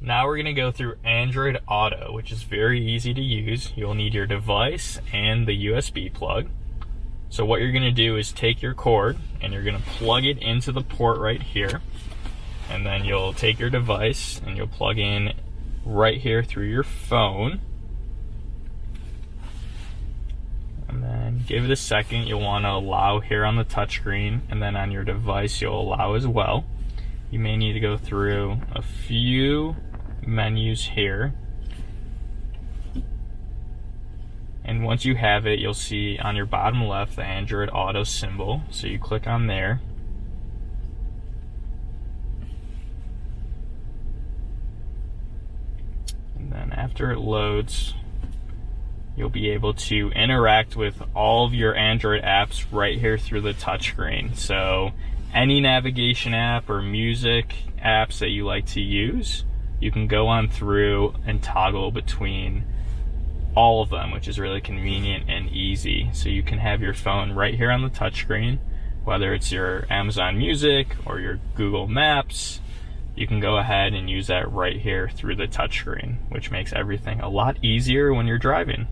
Now we're going to go through Android Auto, which is very easy to use. You'll need your device and the USB plug. So what you're going to do is take your cord and you're going to plug it into the port right here. And then you'll take your device and you'll plug in right here through your phone. And then give it a second. You'll want to allow here on the touchscreen, and then on your device you'll allow as well. You may need to go through a few menus here. And once you have it, you'll see on your bottom left the Android Auto symbol. So you click on there. And then after it loads, you'll be able to interact with all of your Android apps right here through the touchscreen. So any navigation app or music apps that you like to use, you can go on through and toggle between all of them, which is really convenient and easy. So you can have your phone right here on the touchscreen, whether it's your Amazon Music or your Google Maps. You can go ahead and use that right here through the touchscreen, which makes everything a lot easier when you're driving.